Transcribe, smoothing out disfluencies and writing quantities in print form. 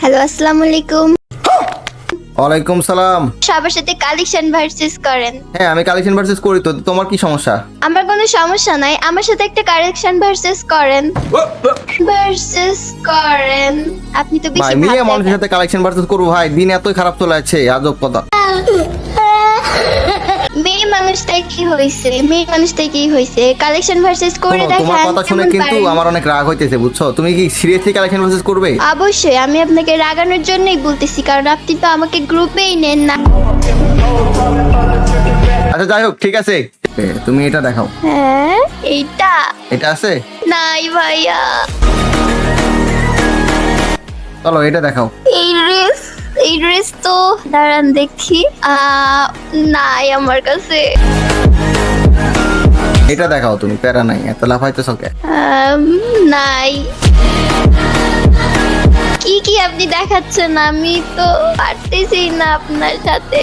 Hello, আসসালামু আলাইকুম। ওয়ালাইকুম সালাম। সবার সাথে কালেকশন ভার্সেস করেন। হ্যাঁ, আমি কালেকশন ভার্সেস করি, তো তোমার কি সমস্যা? আমার কোনো সমস্যা নাই, আমার সাথে একটা কালেকশন ভার্সেস করেন। আপনি তো বেশি ভাই মেয়ে ভাব মানুষের দেখান। সাথে কালেকশন ভার্সেস করবো? ভাই দিন এতই খারাপ চলে যাচ্ছে, আজব কথা। মেয়ে মানুষটাই কি হয়েছে কালেকশন ভার্সেস করে শোনো, তোমার দেখান। কথা শুনে কেমন কিন্তু পারেন? আমার অনেক রাগ হইতেছে, বুঝছো? তুমি কি সিরিয়াসলি কালেকশন ভার্সেস করবে? অবশ্যই আমি আপনাকে রাগানোর জন্যই বলতেছি, কারণ আপনি তো আমাকে গ্রুপেই নেন না। আচ্ছা যাই হোক, ঠিক আছে, তুমি এটা দেখাও। হ্যাঁ, এইটা এটা আছে? নাই ভাইয়া। চলো এটা দেখাও। এই ড্রেস তো দাঁড়ান দেখি, নাই আমার কাছে। এটা দেখাও, তুমি প্যারা নাই, এত লাফাইতেছো কে? নাই। কি কি আপনি দেখাচ্ছেন? আমি তো পারতেছি না আপনার সাথে।